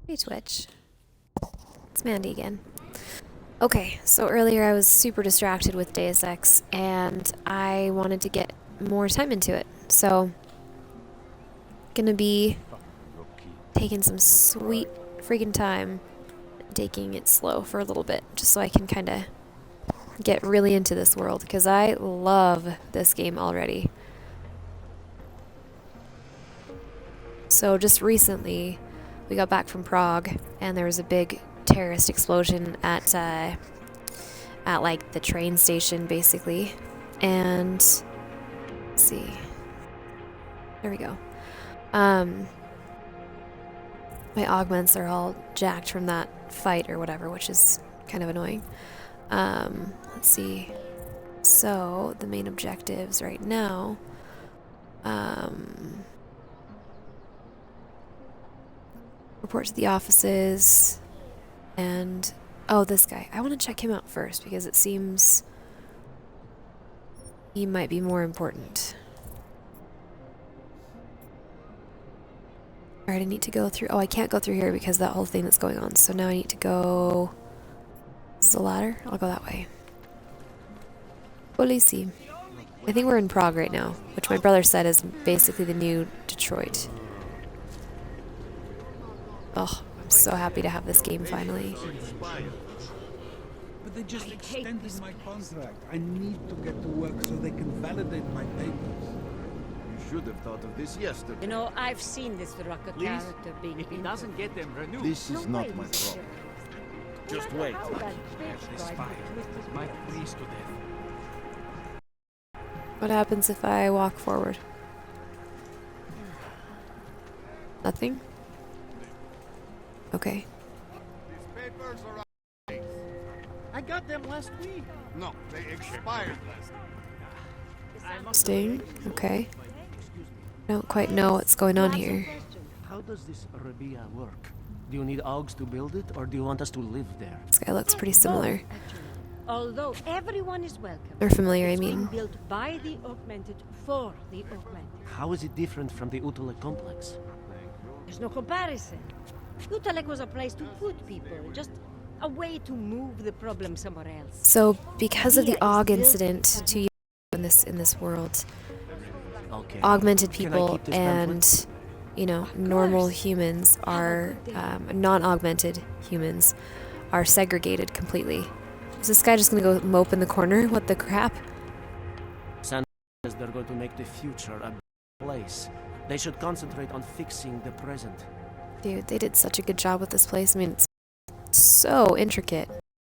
Hey Twitch, it's Mandy again. Okay, so earlier I was super distracted with Deus Ex and I wanted to get more time into it. So, gonna be taking some sweet freaking time, taking it slow for a little bit, just so I can kind of get really into this world because I love this game already. So, just recently, we got back from Prague and there was a big terrorist explosion at like the train station basically. And let's see. There we go. My augments are all jacked from that fight or whatever, which is kind of annoying. Let's see. So, the main objectives right now. Report to the offices. And, oh, this guy. I want to check him out first because it seems he might be more important. Alright, I need to go through. Oh, I can't go through here because that whole thing that's going on. So now I need to go. Is the ladder? I'll go that way. Policy. I think we're in Prague right now, which my brother said is basically the new Detroit. Oh, I'm so happy to have this game finally. But they just extended my contract. I need to get to work so they can validate my papers. You should have thought of this yesterday. You know, I've seen this rocket Please? character being If he doesn't get them renewed, This is No not way my he's problem. serious. Just No matter wait. how that bitch this tried to fire twist his might words. freeze to death. What happens if I walk forward? Nothing? Okay. These papers are I got them last week. no, they expired last night. Sting? Okay. I don't quite know what's going on here. How does this Rabia work? Do you need Augs to build it, or do you want us to live there? This guy looks pretty similar. Actually, although everyone is welcome. Or familiar, I It's being mean. built by the augmented for the augmented. How is it different from the Utale complex? There's no comparison. Utalek was a place to put people, just a way to move the problem somewhere else. So, because of the AUG incident 2 years ago in this world, Okay. augmented Can I people keep this pamphlet? and, normal humans are, non-augmented humans are segregated completely. Is this guy just gonna go mope in the corner? What the crap? San says they're going to make the future a place. They should concentrate on fixing the present. Dude, they did such a good job with this place. I mean, it's so intricate.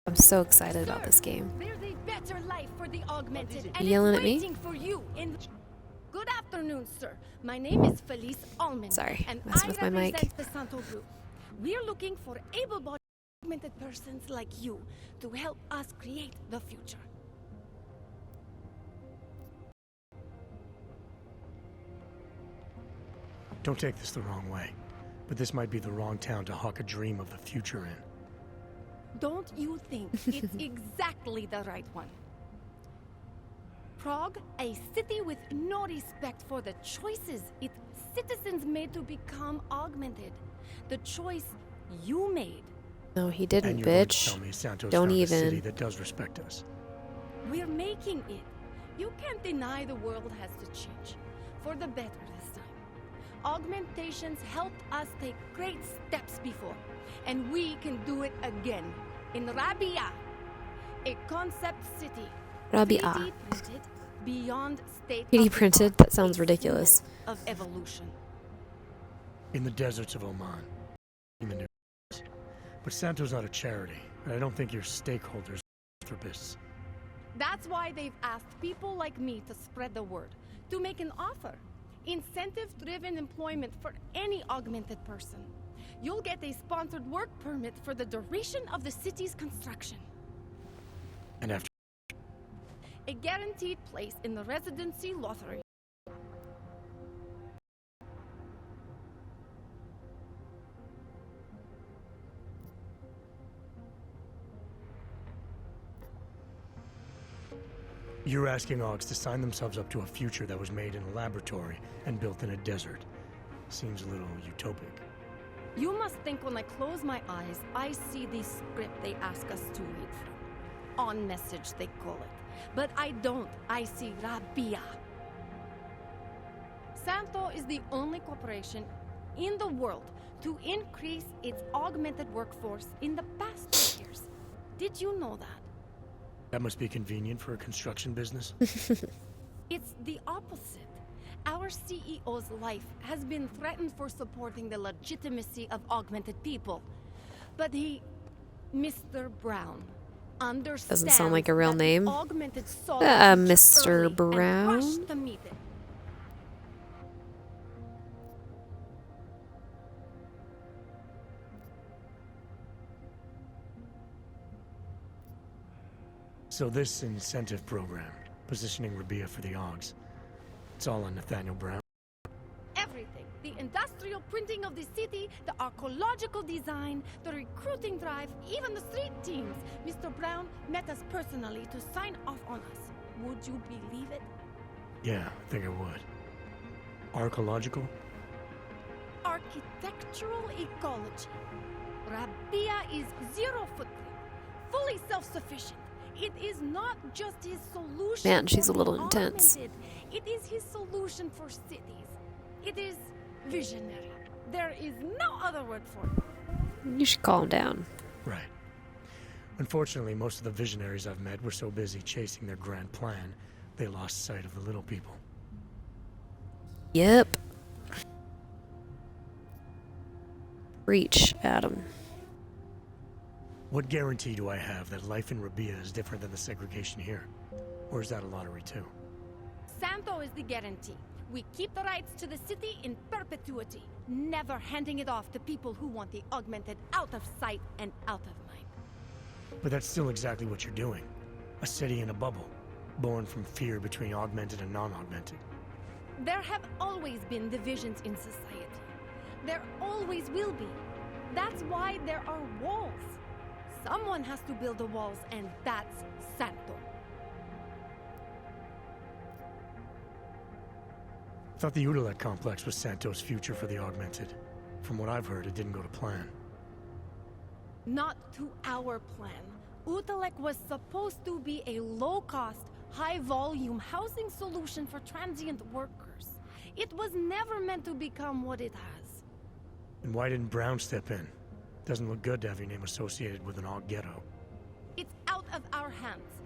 I'm so excited about this game. There's a better life for the augmented, You and yelling it's at me? waiting for you in. Good afternoon, sir. My name is Felice Allman. Sorry, and messing I with my mic. represent the Santo Group. We're looking for able-bodied augmented persons like you to help us create the future. Don't take this the wrong way, but this might be the wrong town to hawk a dream of the future in. Don't you think it's exactly the right one? Prague, a city with no respect for the choices its citizens made to become augmented. The choice you made. No, he And didn't, you're going to bitch. tell me Santos Don't found a city even. that does respect us. We're making it. You can't deny the world has to change. For the better this time. Augmentations helped us take great steps before. And we can do it again. In Rabia. A concept city. Rabia. 3D printed beyond state 3D of the printed? art, That sounds a ridiculous. symbol of evolution. In the deserts of Oman. In the new. But Santos not a charity, and I don't think your stakeholders are philanthropists. That's why they've asked people like me to spread the word, to make an offer. Incentive-driven employment for any augmented person. You'll get a sponsored work permit for the duration of the city's construction. And after A guaranteed place in the residency lottery. you're asking Augs to sign themselves up to a future that was made in a laboratory and built in a desert. Seems a little utopic. You must think when I close my eyes, I see the script they ask us to read from. On message, they call it. But I don't. I see Rabia. Santo is the only corporation in the world to increase its augmented workforce in the past 2 years. Did you know that? That must be convenient for a construction business. It's the opposite. Our CEO's life has been threatened for supporting the legitimacy of augmented people. But he, Mr. Brown, understands Doesn't sound like a real that the name. augmented saw the future Mr. early and Brown? rushed to meet it. So this incentive program, positioning Rabia for the Augs, it's all on Nathaniel Brown. Everything. The industrial printing of the city, the archaeological design, the recruiting drive, even the street teams. Mr. Brown met us personally to sign off on us. Would you believe it? Yeah, I think I would. Archaeological? Architectural ecology. Rabia is zero footprint, fully self-sufficient. It is not just his solution. Man, she's for a little the intense. augmented. It is his solution for cities. It is visionary. There is no other word for it. You should calm down. Right. Unfortunately, most of the visionaries I've met were so busy chasing their grand plan, they lost sight of the little people. Yep. Preach, Adam. What guarantee do I have that life in Rabia is different than the segregation here? Or is that a lottery too? Santo is the guarantee. We keep the rights to the city in perpetuity, never handing it off to people who want the augmented out of sight and out of mind. But that's still exactly what you're doing. A city in a bubble, born from fear between augmented and non-augmented. There have always been divisions in society. There always will be. That's why there are walls. Someone has to build the walls, and that's Santo. I thought the Udalet complex was Santo's future for the augmented. From what I've heard, it didn't go to plan. Not to our plan. Utalek was supposed to be a low-cost, high-volume housing solution for transient workers. It was never meant to become what it has. And why didn't Brown step in? Doesn't look good to have your name associated with an Aug ghetto. It's out of our hands.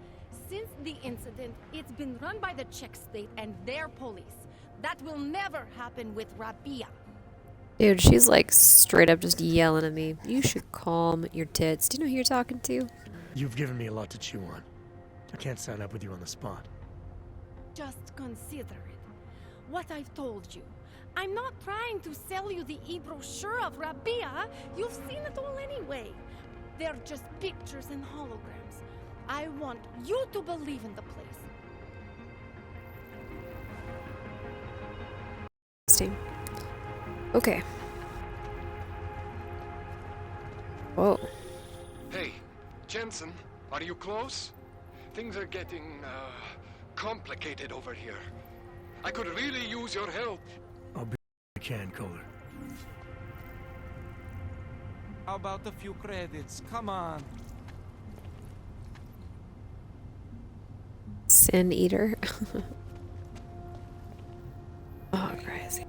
Since the incident, it's been run by the Czech state and their police. That will never happen with Rabia. Dude, she's like straight up just yelling at me. You should calm your tits. Do you know who you're talking to? You've given me a lot to chew on. I can't sign up with you on the spot. Just consider it. What I've told you. I'm not trying to sell you the e-brochure of Rabia. You've seen it all anyway. They're just pictures and holograms. I want you to believe in the place. Interesting. Okay. Whoa. Hey, Jensen, are you close? Things are getting, complicated over here. I could really use your help. I'll be I can, Kohler. How about a few credits? Come on. Sin eater. Oh, crazy.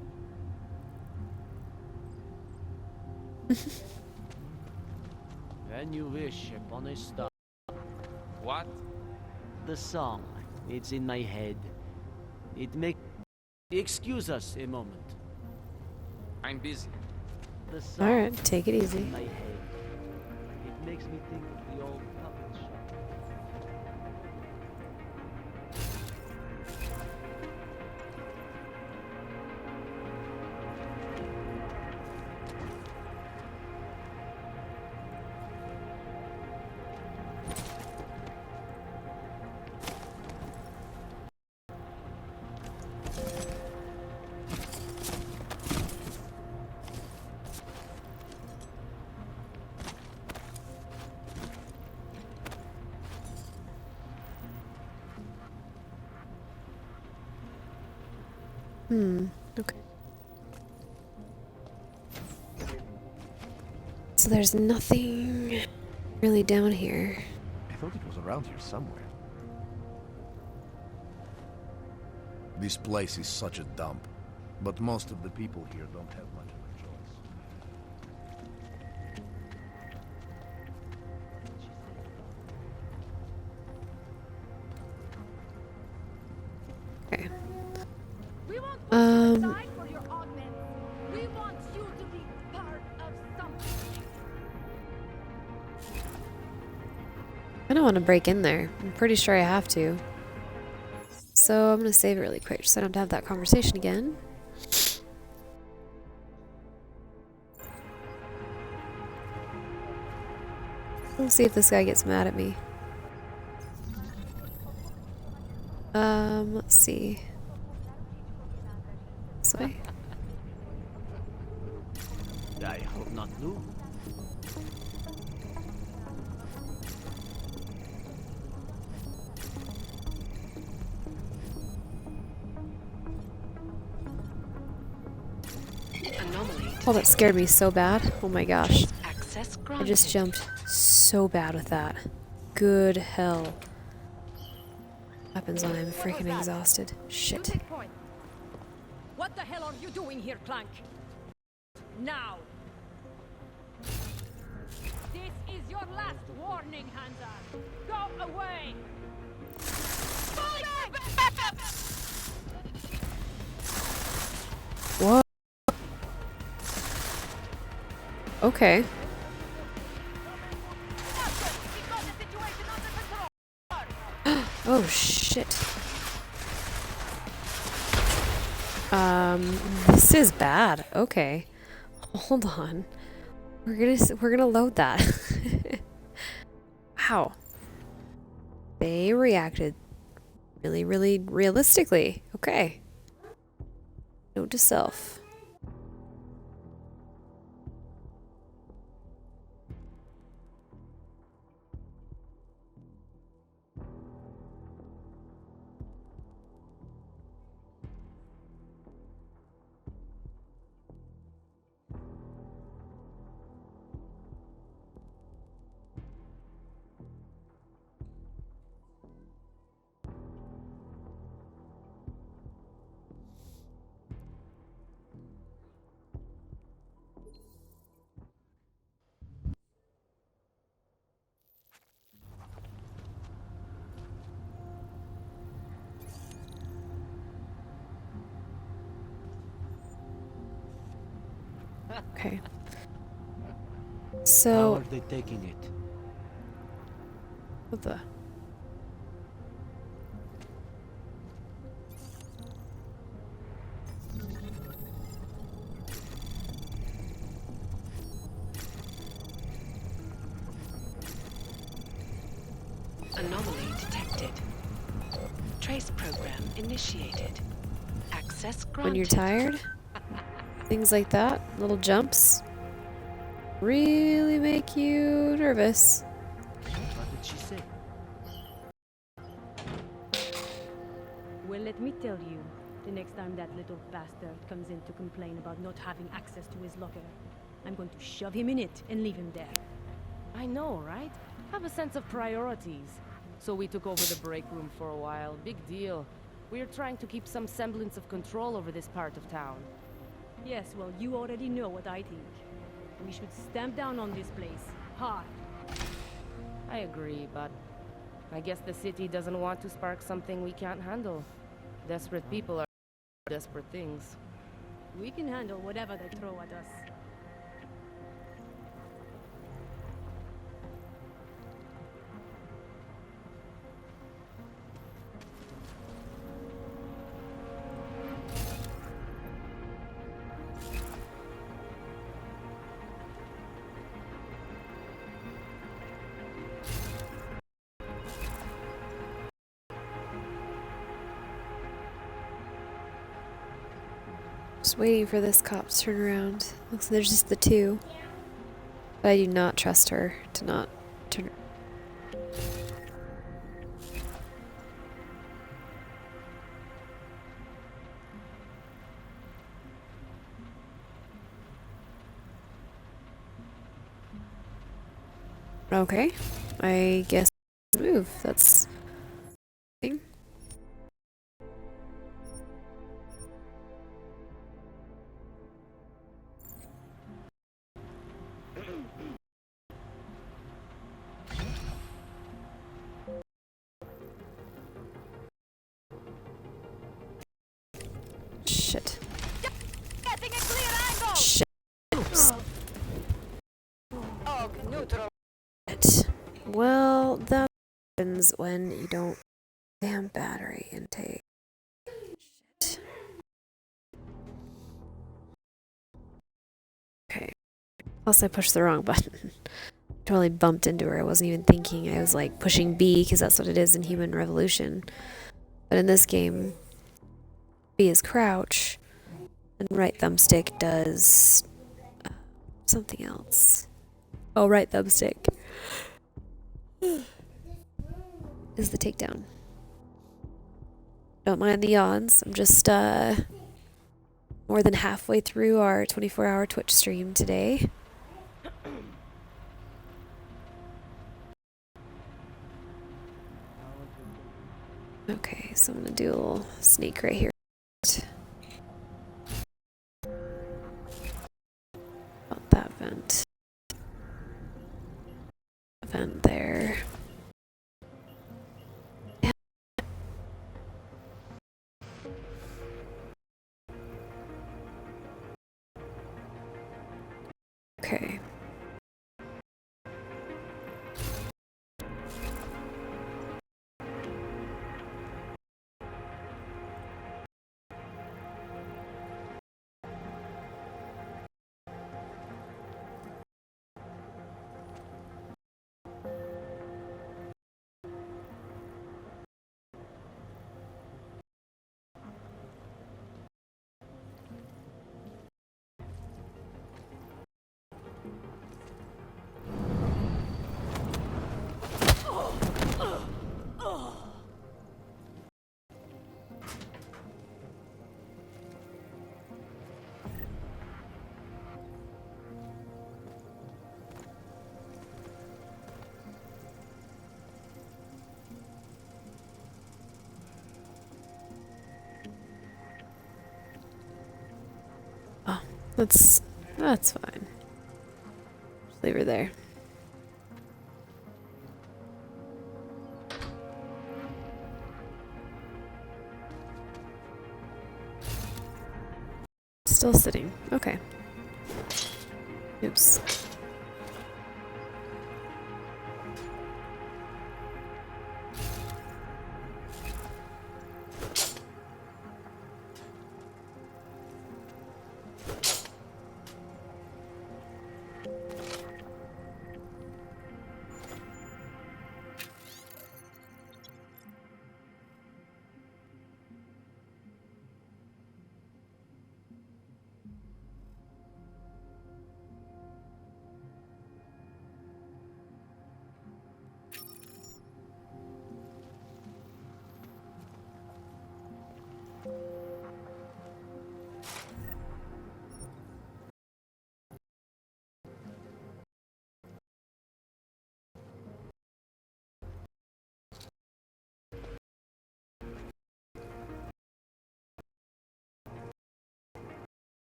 When you wish upon a star. What? The song. It's in my head. It make... Excuse us a moment. I'm busy. The song. Alright, take it easy. In my head. It makes me think of the old puppet shop. Okay. So there's nothing really down here. I thought it was around here somewhere. This place is such a dump, but most of the people here don't have much of a choice. Okay. We won't put you aside for your augment. We want you to be part of something. I don't want to break in there. I'm pretty sure I have to. So I'm gonna save it really quick so I don't have to have that conversation again. Let's see if this guy gets mad at me. Let's see. This way? I hope not, Lou. Oh, that scared me so bad. Oh my gosh. Access I granted. just jumped so bad with that. Good hell. Happens when I'm freaking exhausted. Shit. Take point. What the hell are you doing here, Clank? Now! This is your last warning, Hansa. Go away! Whoa. Okay. Oh shit. This is bad. Okay. Hold on. We're gonna load that. Wow. They reacted really, really realistically. Okay. Note to self. Okay. How So, are they taking it? what the? Anomaly detected. Trace program initiated. Access granted. When you're tired? Things like that, little jumps, really make you nervous. What did she say? Well, let me tell you, the next time that little bastard comes in to complain about not having access to his locker, I'm going to shove him in it and leave him there. I know, right? Have a sense of priorities. So we took over the break room for a while. Big deal. We're trying to keep some semblance of control over this part of town. Yes, well, you already know what I think. We should stamp down on this place. Hard. I agree, but I guess the city doesn't want to spark something we can't handle. Desperate people are desperate things. We can handle whatever they throw at us. Just waiting for this cop to turn around. Looks like there's just the two. But I do not trust her to not turn around. Okay. I guess move. That's thing. Shit. Shit. Shit. Well, that happens when you don't damn battery intake. Shit. Okay. Plus I pushed the wrong button. Totally bumped into her. I wasn't even thinking. I was like pushing B because that's what it is in Human Revolution. But in this game, B is crouch, and right thumbstick does something else. Oh, right thumbstick is the takedown. Don't mind the yawns. I'm just more than halfway through our 24-hour Twitch stream today. Okay, so I'm gonna do a little sneak right here. About that vent. Vent there. Okay. Oh, that's fine. Just leave her there. Still sitting. Okay. Oops.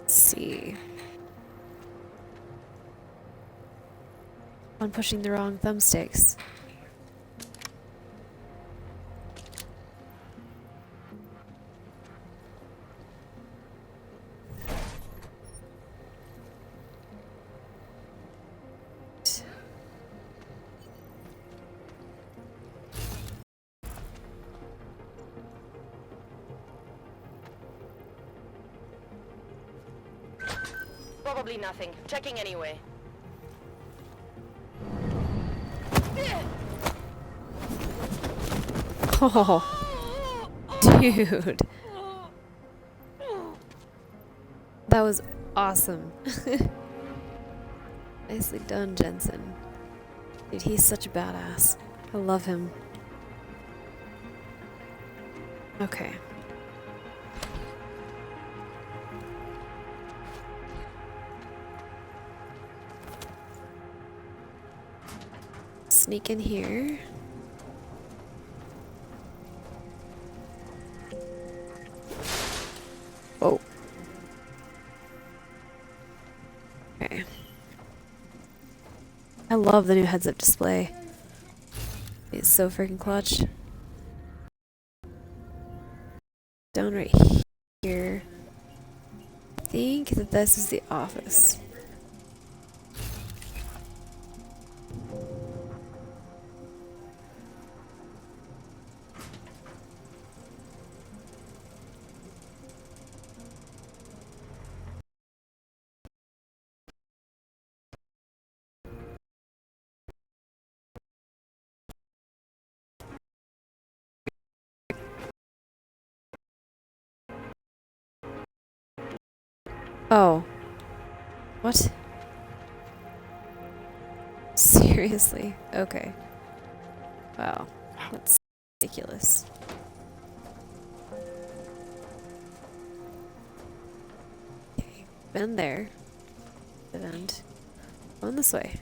Let's see. I'm pushing the wrong thumbsticks. Probably nothing. Checking anyway. Oh, dude. That was Awesome. Nicely done, Jensen. Dude, he's such a badass. I love him. Okay. Sneak in here. Oh. Okay. I love the new heads-up display. It's so freaking clutch. Down right here. I think that this is the office. Oh. What? Seriously? Okay. Wow. That's ridiculous. Okay. Been there. Dead end. Going this way.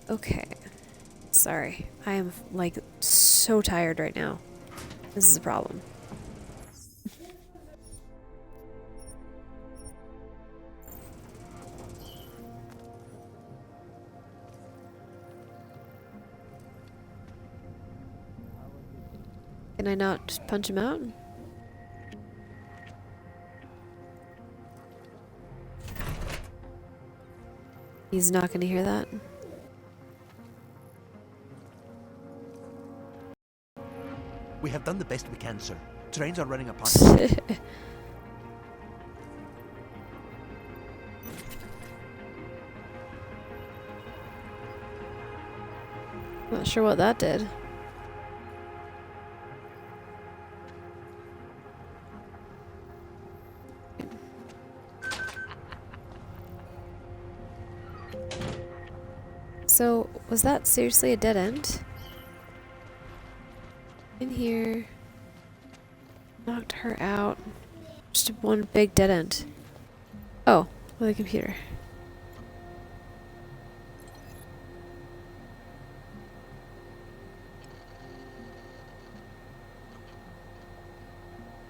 Okay. Sorry. I am, like, so tired right now. This is a problem. Can I not just punch him out? He's not gonna hear that. We have done the best we can, sir. Trains are running apart. Not sure what that did. So, was that seriously a dead end? In here. Knocked her out. Just one big dead end. Oh, with a computer.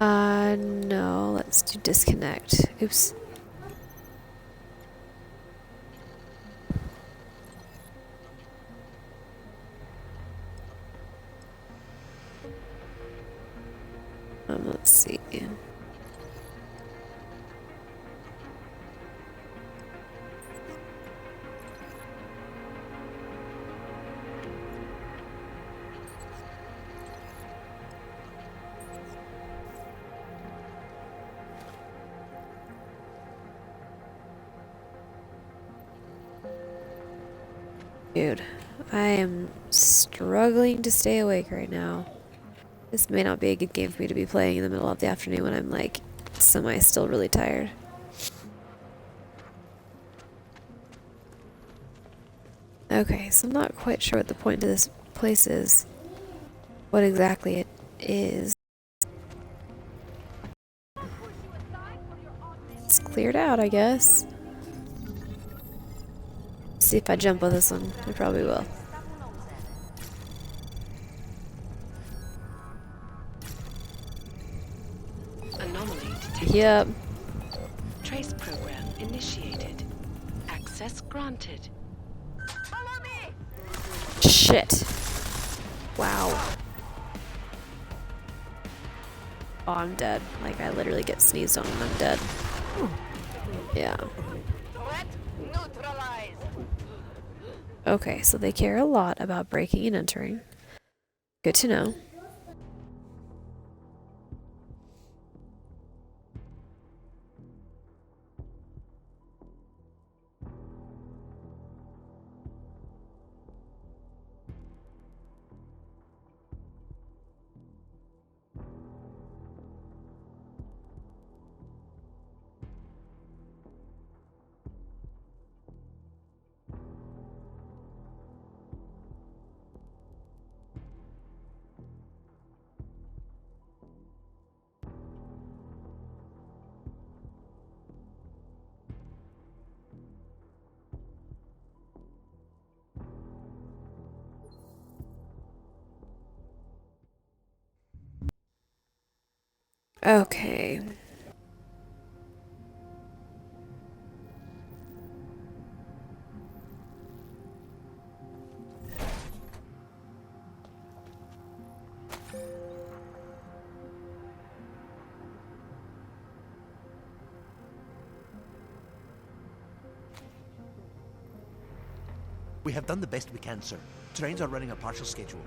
No, let's do disconnect. Oops. Let's see. Dude, I am struggling to stay awake right now. This may not be a good game for me to be playing in the middle of the afternoon when I'm like still really tired. Okay, so I'm not quite sure what the point of this place is. What exactly it is. It's cleared out, I guess. See if I jump on this one. I probably will. Anomaly detected. Yep. Trace program initiated. Access granted. Shit. Wow. Oh, I'm dead. Like, I literally get sneezed on and I'm dead. Yeah. Okay, so they care a lot about breaking and entering. Good to know. Okay. We have done the best we can, sir. Trains are running a partial schedule.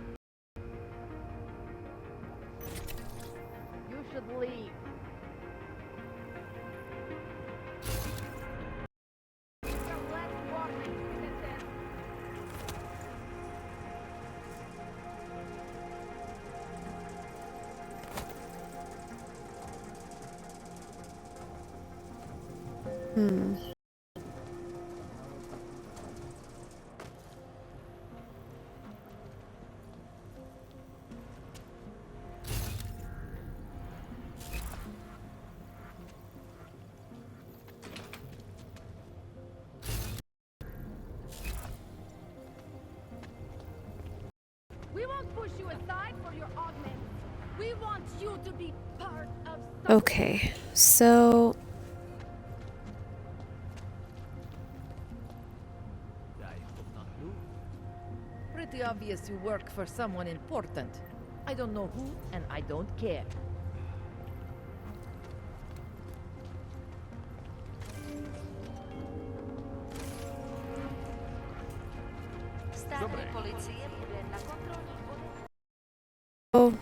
You should leave. Hmm. We won't push you aside for your augments. We want you to be part of something. Okay, so Pretty obvious you work for someone important. I don't know who, and I don't care. oh,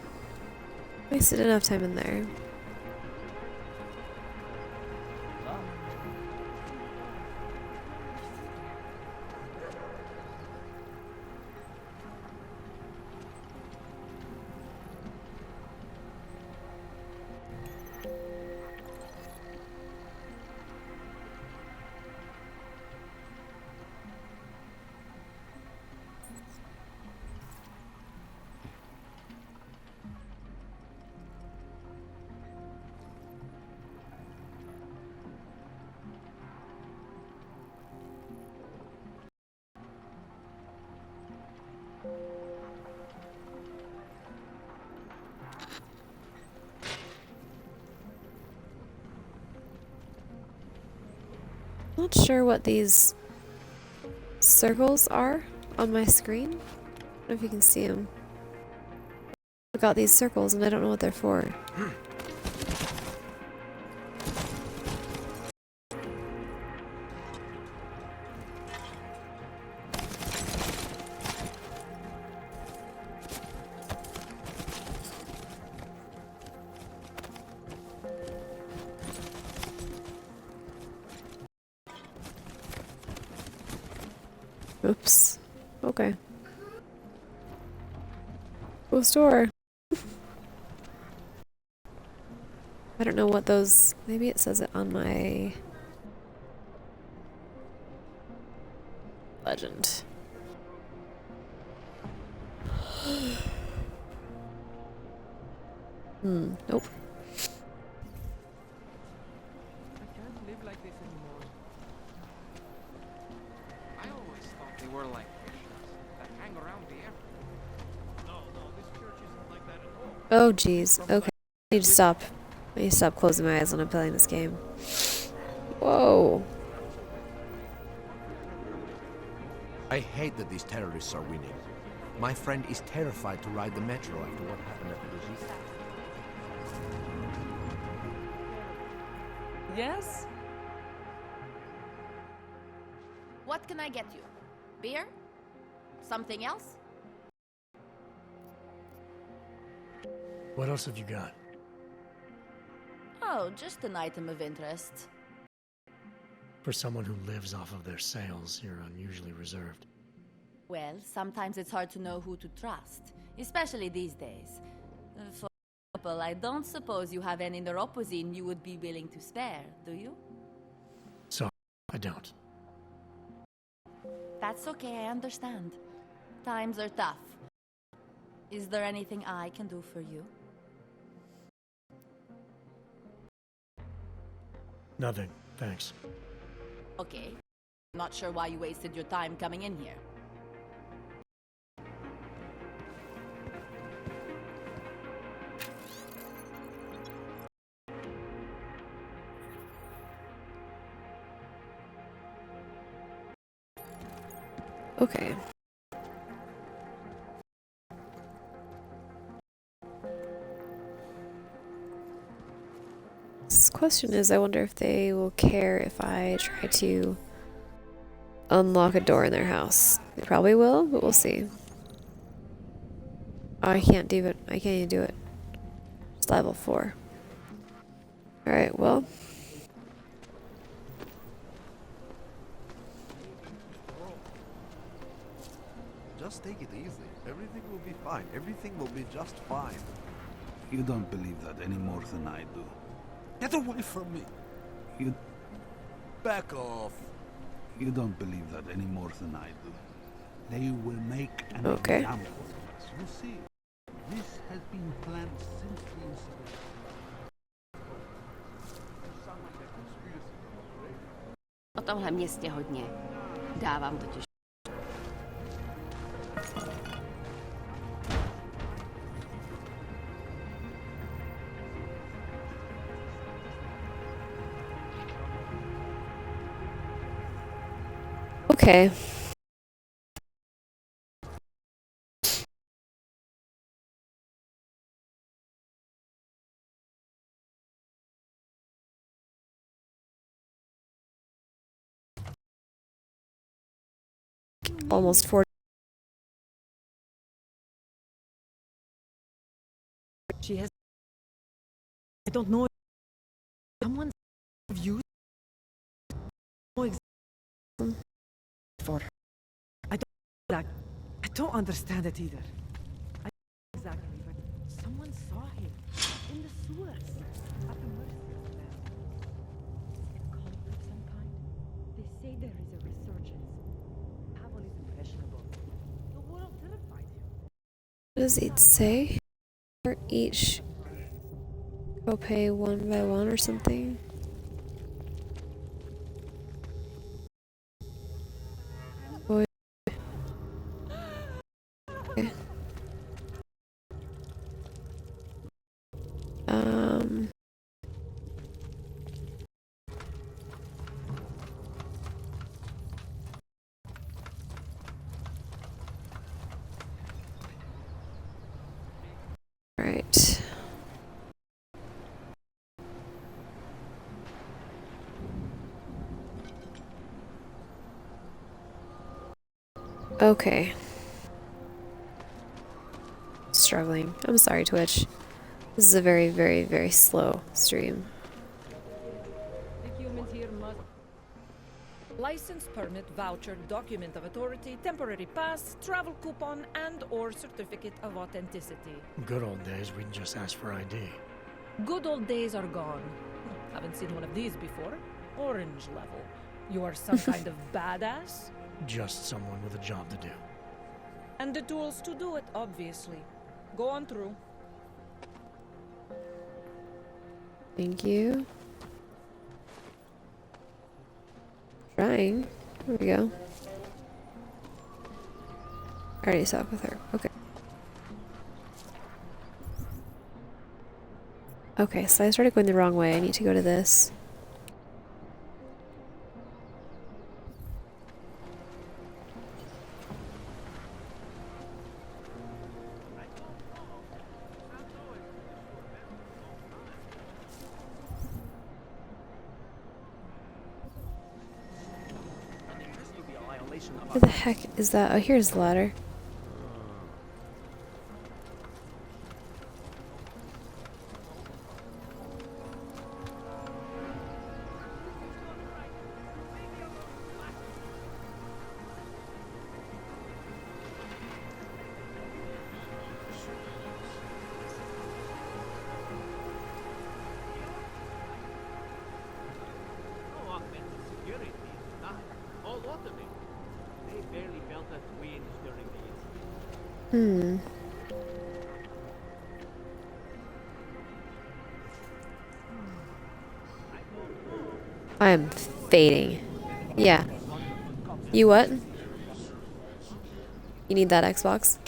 wasted enough time in there. Not sure what these circles are on my screen. I don't know if you can see them. I've got these circles and I don't know what they're for. Oops. Okay. Closed door. I don't know what those... Maybe it says it on my... legend. Nope. I can't live like this anymore. I always thought they were like Christians that hang around the airport. No, this church isn't like that at all. Oh, jeez. Okay. I need to stop. I need to stop closing my eyes when I'm playing this game. Whoa. I hate that these terrorists are winning. My friend is terrified to ride the metro after what happened at the Regis. Yes? What can I get you? Beer? Something else? What else have you got? Oh, just an item of interest. For someone who lives off of their sales, you're unusually reserved. Well, sometimes it's hard to know who to trust, especially these days. For example, I don't suppose you have any neuropozyne you would be willing to spare, do you? Sorry, I don't. That's okay, I understand. Times are tough. Is there anything I can do for you? Nothing, thanks. Okay. Not sure why you wasted your time coming in here. Okay. This question is, I wonder if they will care if I try to unlock a door in their house. They probably will, but we'll see. Oh, I can't do it. I can't even do it. It's level 4. Alright, well. Just take it easy. Everything will be fine. Everything will be just fine. You don't believe that any more than I do. Get away from me! You... Back off. You don't believe that any more than I do. They will make an Okay. example of us. You see, this has been planned since the incident. O tomhle městě hodně. Dávám totiž. Okay. Almost 40. She has. I don't know. Someone views. For. I don't understand it either. I exactly, but someone saw him in the sewers. At the mercy of them. A cult of some kind. They say there is a resurgence. Pavel is impressionable. The world terrified him. What does it say? For each go pay 1 by 1 or something? Boy. Okay. Right. Okay. Struggling. I'm sorry, Twitch. This is a very, very, very slow stream. The humans here must. License, permit, voucher, document of authority, temporary pass, travel coupon, and/or certificate of authenticity. Good old days, we'd just ask for ID. Good old days are gone. Haven't seen one of these before. Orange level. You are some kind of badass? Just someone with a job to do. And the tools to do it, obviously. Go on through. Thank you. Trying. There we go. I already talked with her. Okay. Okay, so I started going the wrong way. I need to go to this. Where the heck is that? Oh, here's the ladder. Hmm. I am fading. Yeah. You what? You need that Xbox?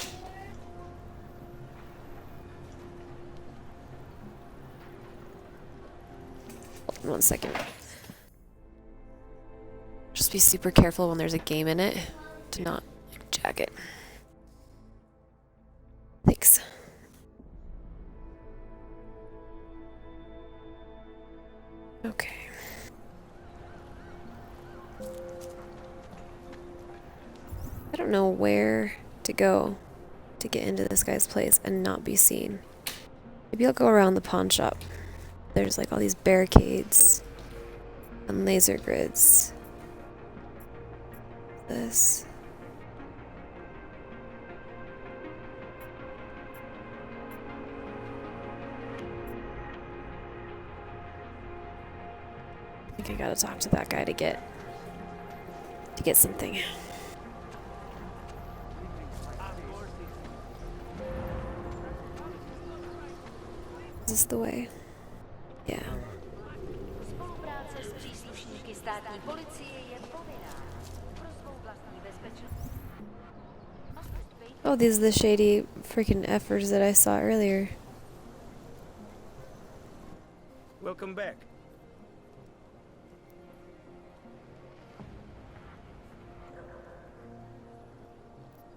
Hold on 1 second. Just be super careful when there's a game in it to not jacket. Thanks. Okay. I don't know where to go to get into this guy's place and not be seen. Maybe I'll go around the pawn shop. There's like all these barricades and laser grids. This. I think I gotta talk to that guy to get something. Is this the way? Yeah. Oh, these are the shady freaking efforts that I saw earlier. Welcome back.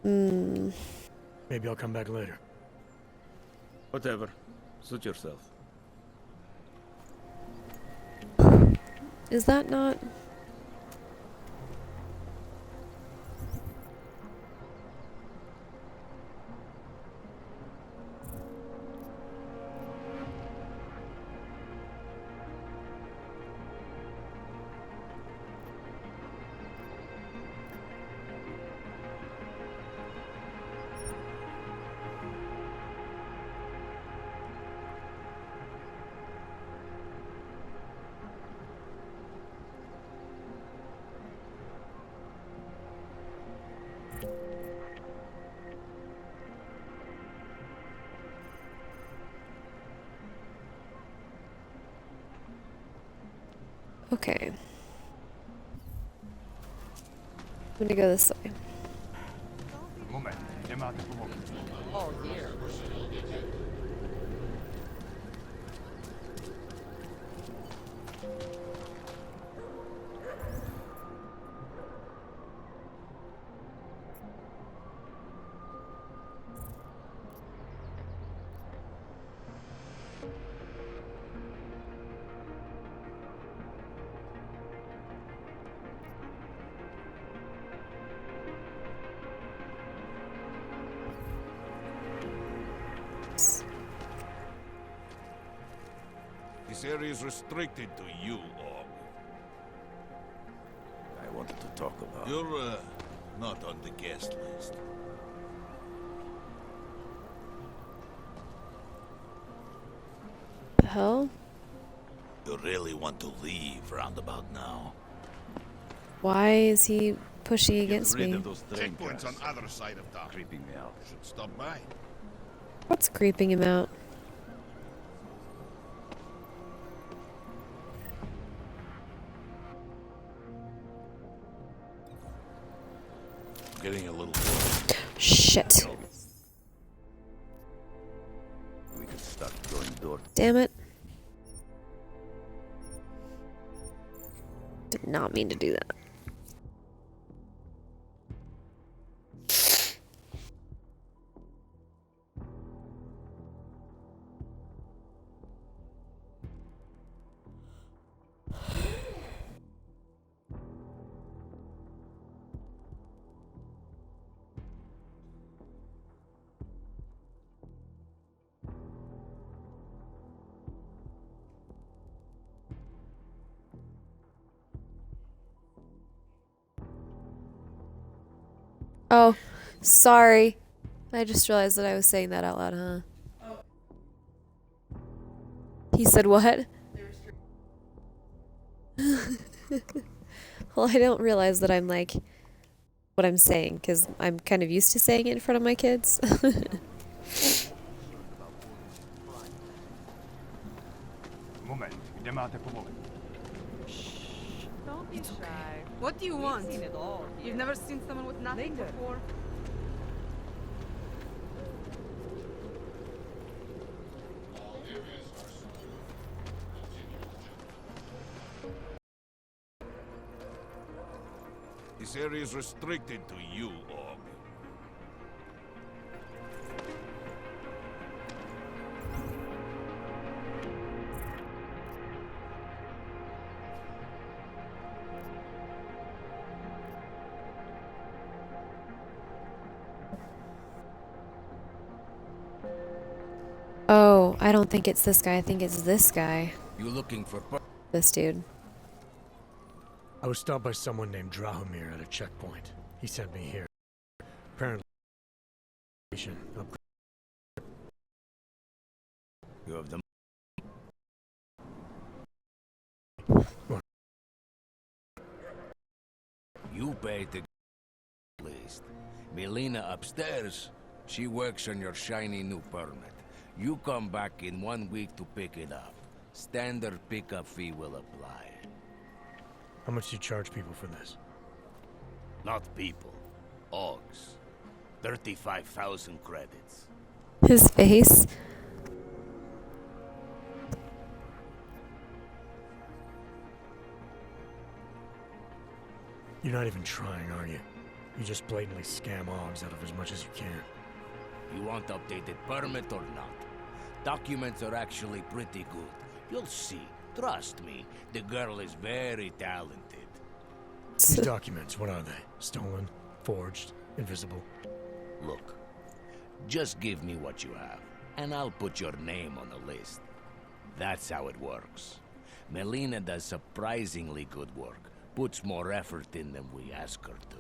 Maybe I'll come back later. Whatever. Suit yourself. Is that not? Okay. I'm gonna go this way. Oh, dear. This area is restricted to you, Og. I wanted to talk about... You're, not on the guest list. The hell? You really want to leave roundabout now? Why is he pushing against me? Checkpoints on other side of town. Creeping me out. Should stop by. What's creeping him out? Getting a little... Shit. We could start going door. Damn it. Did not mean to do that. Oh, sorry. I just realized that I was saying that out loud, huh? He said what? Well, I don't realize that I'm like what I'm saying because I'm kind of used to saying it in front of my kids. Don't be shy. What do you want? Seen it all. You've never seen someone with nothing before? This area is restricted to you, Og. Oh, I don't think it's this guy. I think it's this guy. You looking for... This dude. I was stopped by someone named Drahomir at a checkpoint. He sent me here. Apparently, You have the... You paid the list. Melina upstairs, she works on your shiny new permit. You come back in 1 week to pick it up. Standard pickup fee will apply. How much do you charge people for this? Not people. Ogs. 35,000 credits. His face. You're not even trying, are you? You just blatantly scam Ogs out of as much as you can. You want updated permit or not? Documents are actually pretty good. You'll see. Trust me, the girl is very talented. These documents, what are they? Stolen? Forged? Invisible? Look, just give me what you have, and I'll put your name on the list. That's how it works. Melina does surprisingly good work. Puts more effort in than we ask her to.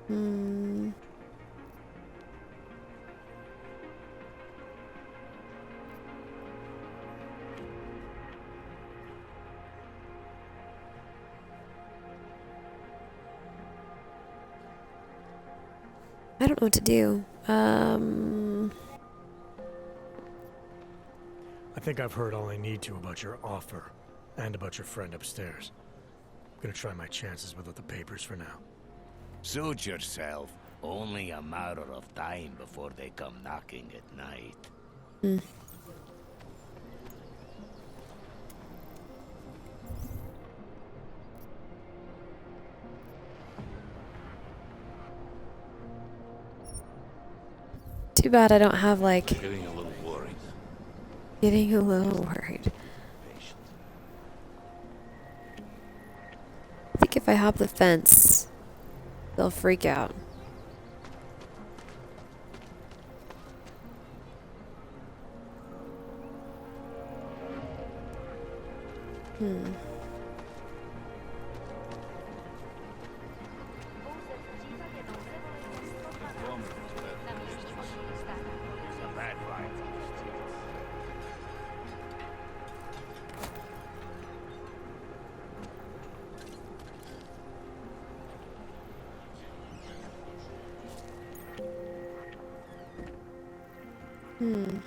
Hmm. I don't know what to do. I think I've heard all I need to about your offer, and about your friend upstairs. I'm gonna try my chances without the papers for now. Suit yourself. Only a matter of time before they come knocking at night. Hmm. Too bad I don't have, like... Getting a little worried. Getting a little worried. I think if I hop the fence, they'll freak out. Hmm. Hmm.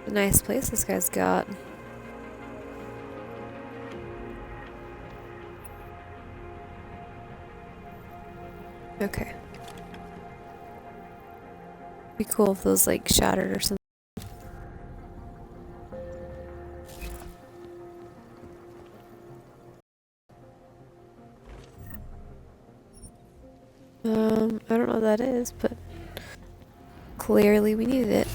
A nice place this guy's got. Okay. Be cool if those like shattered or something. I don't know what that is, but clearly we needed it.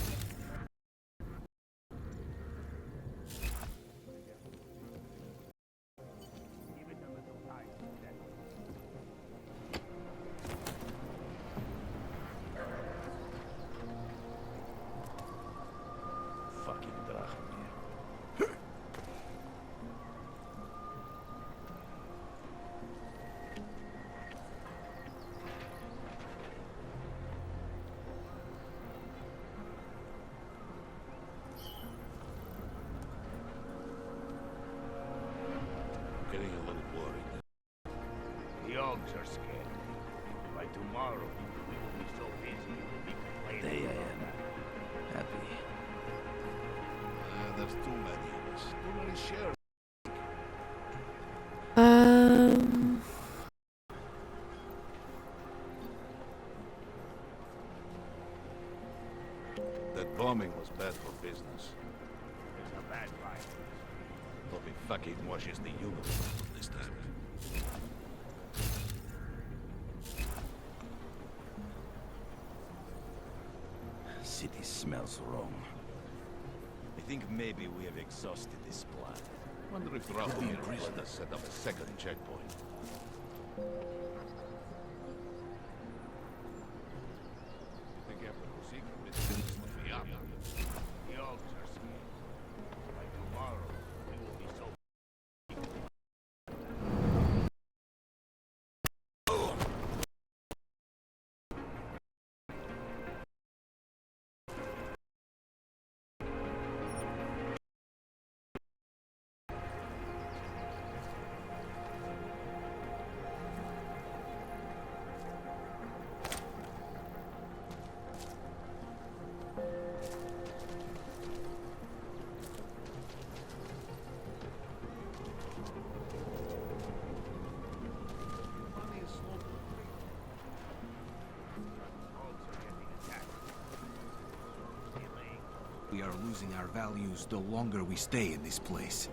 Fucking Drahomir. Orcs are scared. By tomorrow, we will be so busy we'll be complaining. They am happy. There's too many of us. Too many shares. That bombing was bad for business. It's a bad fight. Hope it fucking washes the human this time. City smells wrong. I think maybe we have exhausted this plan. Wonder if Drahomir will let us set up a second checkpoint. Think after Husik, this business must be up. The Orcs are scared. By tomorrow, we will be so We are losing our values the longer we stay in this place.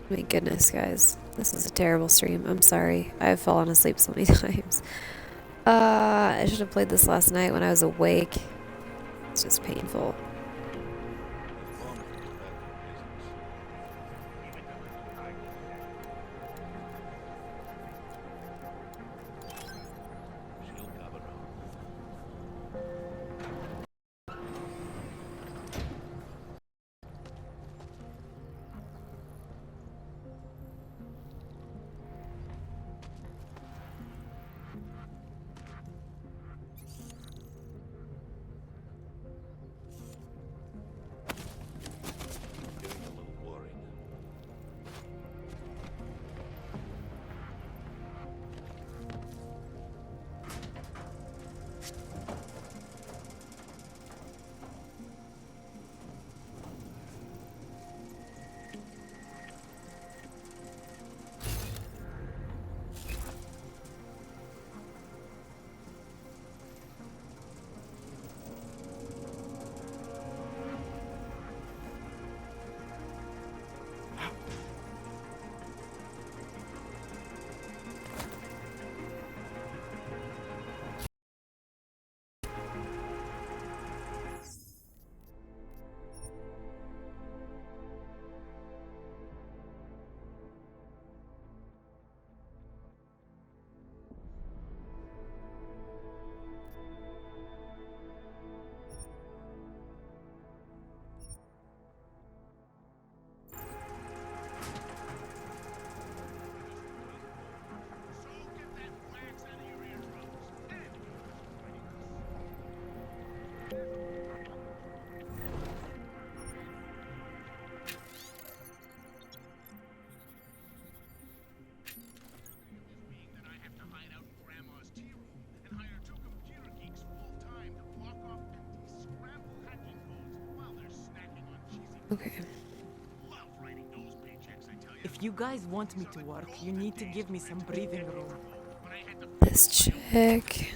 My goodness, guys. This is a terrible stream. I'm sorry. I've fallen asleep so many times. I should have played this last night when I was awake. It's just painful. Okay. If you guys want me to work, you need to give me some breathing room. This chick.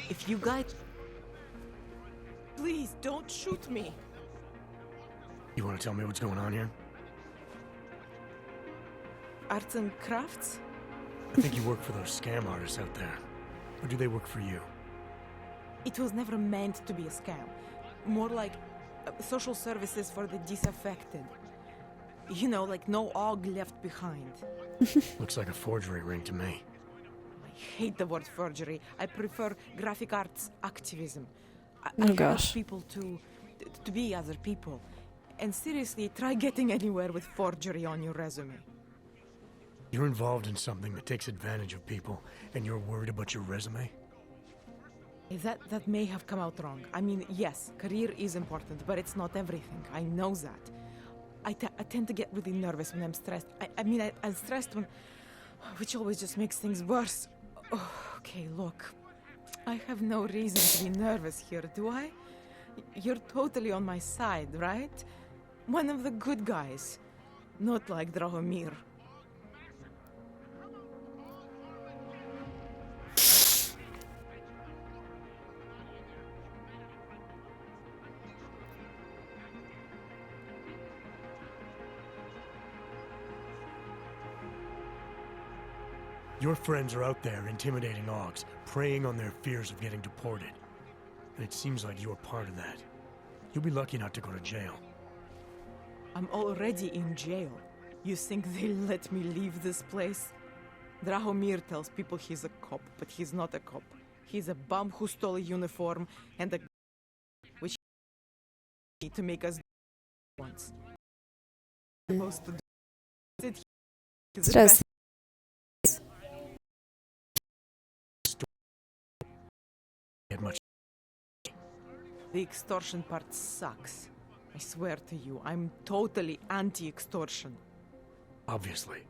If you guys... Please, don't shoot me. You want to tell me what's going on here? Arts and crafts? I think you work for those scam artists out there. Or do they work for you? It was never meant to be a scam. More like social services for the disaffected. You know, like no Og left behind. Looks like a forgery ring to me. I hate the word forgery. I prefer graphic arts activism. Oh I gosh. help people to be other people. And seriously, try getting anywhere with forgery on your resume. You're involved in something that takes advantage of people, and you're worried about your resume? That may have come out wrong. I mean, yes, career is important, but it's not everything. I know that. I tend to get really nervous when I'm stressed. I'm stressed when... which always just makes things worse. Oh, okay, look. I have no reason to be nervous here, do I? You're totally on my side, right? One of the good guys. Not like Drahomir. Your friends are out there intimidating Augs, preying on their fears of getting deported. And it seems like you're part of that. You'll be lucky not to go to jail. I'm already in jail. You think they'll let me leave this place? Drahomir tells people he's a cop, but he's not a cop. He's a bum who stole a uniform and a... which to make us once. Supposed to do it. He's the best. Get much. The extortion part sucks. I swear to you, I'm totally anti-extortion. Obviously.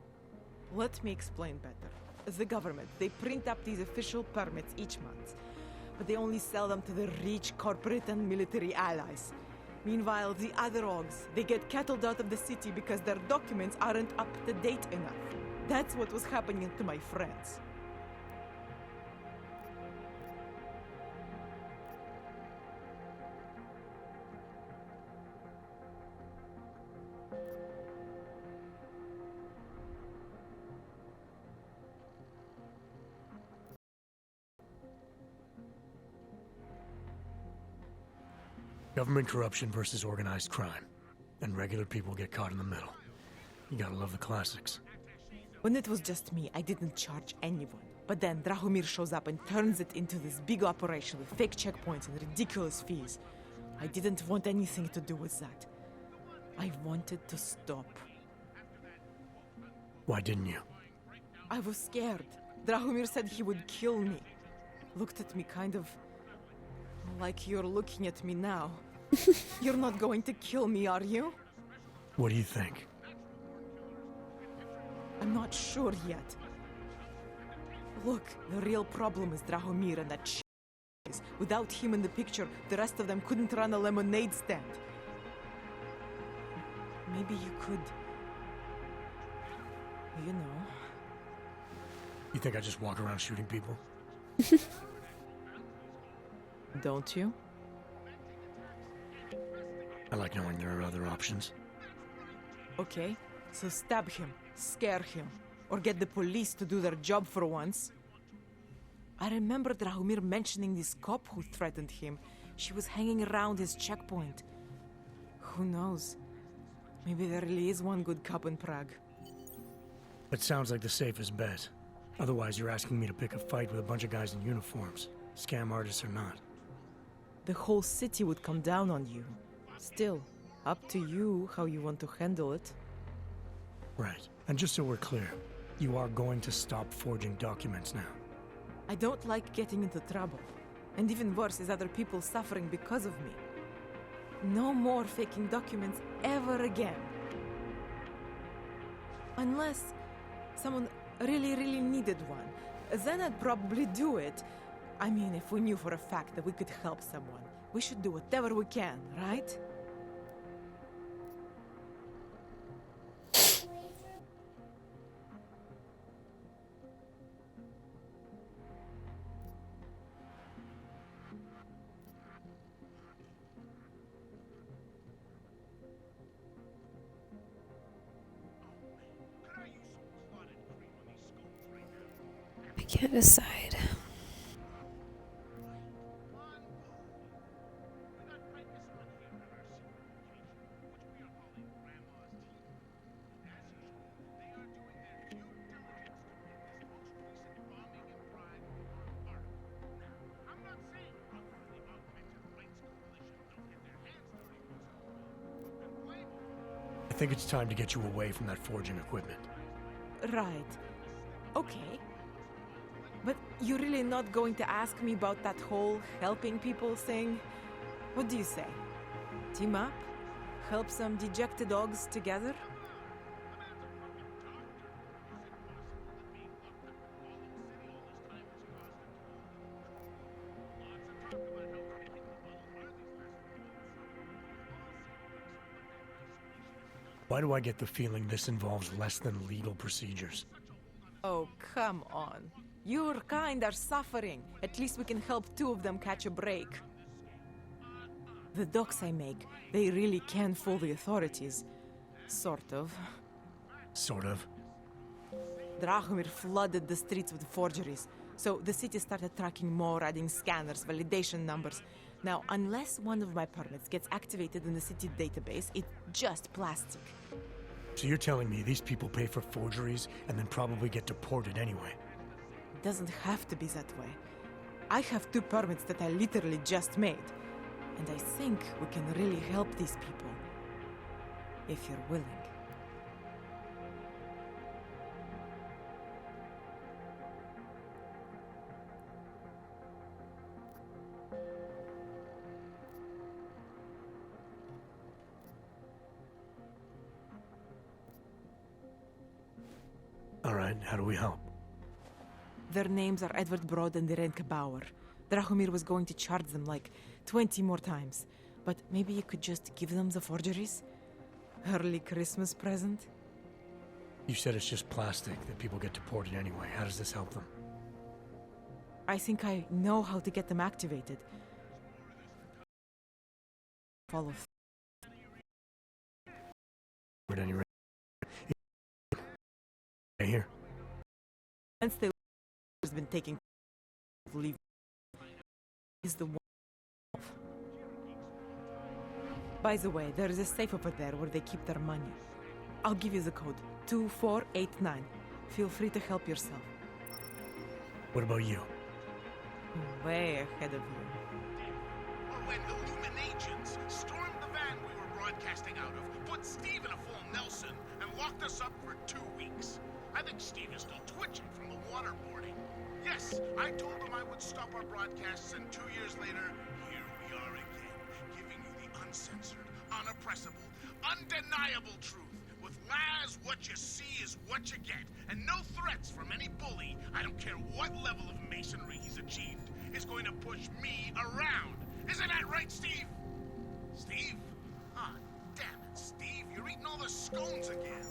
Let me explain better. The government, they print up these official permits each month, but they only sell them to the rich corporate and military allies. Meanwhile, the other Augs, they get cattled out of the city because their documents aren't up to date enough. That's what was happening to my friends. Government corruption versus organized crime. And regular people get caught in the middle. You gotta love the classics. When it was just me, I didn't charge anyone. But then Drahomir shows up and turns it into this big operation with fake checkpoints and ridiculous fees. I didn't want anything to do with that. I wanted to stop. Why didn't you? I was scared. Drahomir said he would kill me. Looked at me kind of... like you're looking at me now. You're not going to kill me, are you? What do you think? I'm not sure yet. Look, the real problem is Drahomir and that shit. Without him in the picture, the rest of them couldn't run a lemonade stand. Maybe you could... you know... You think I just walk around shooting people? Don't you? I like knowing there are other options. Okay, so stab him, scare him, or get the police to do their job for once. I remember Drahomir mentioning this cop who threatened him. She was hanging around his checkpoint. Who knows? Maybe there really is one good cop in Prague. That sounds like the safest bet. Otherwise, you're asking me to pick a fight with a bunch of guys in uniforms, scam artists or not. The whole city would come down on you. Still, up to you how you want to handle it. Right. And just so we're clear, you are going to stop forging documents now. I don't like getting into trouble. And even worse is other people suffering because of me. No more faking documents ever again. Unless someone really needed one. then I'd probably do it. I mean, if we knew for a fact that we could help someone, we should do whatever we can, right? I can't decide. I think it's time to get you away from that forging equipment. Right. Okay. But you're really not going to ask me about that whole helping people thing? What do you say? Team up? Help some dejected dogs together? Why do I get the feeling this involves less than legal procedures? Oh, come on. Your kind are suffering. At least we can help two of them catch a break. The docks I make, they really can fool the authorities. Sort of. Sort of? Drahomir flooded the streets with forgeries, so the city started tracking more, adding scanners, validation numbers. Now, unless one of my permits gets activated in the city database, it's just plastic. So you're telling me these people pay for forgeries and then probably get deported anyway? It doesn't have to be that way. I have 2 permits that I literally just made. And I think we can really help these people. If you're willing. All right, how do we help? Their names are Edward Broad and Irenka Bauer. Drahomir was going to charge them like 20 more times. But maybe you could just give them the forgeries? Early Christmas present? You said it's just plastic, that people get deported anyway. How does this help them? I think I know how to get them activated. Follow. At any rate, here. Since they has been taking leave is the one. By the way, there is a safe over there where they keep their money. I'll give you the code 2489. Feel free to help yourself. What about you? Way ahead of you. When the Illuminagents stormed the van we were broadcasting out of, put Steve in a full Nelson, and locked us up for 2 weeks. I think Steve is still twitching from the waterboarding. Yes, I told him I would stop our broadcasts, and 2 years later, here we are again, giving you the uncensored, unoppressible, undeniable truth. With Laz, what you see is what you get, and no threats from any bully, I don't care what level of masonry he's achieved, is going to push me around. Isn't that right, Steve? Steve? Ah, damn it, Steve, you're eating all the scones again.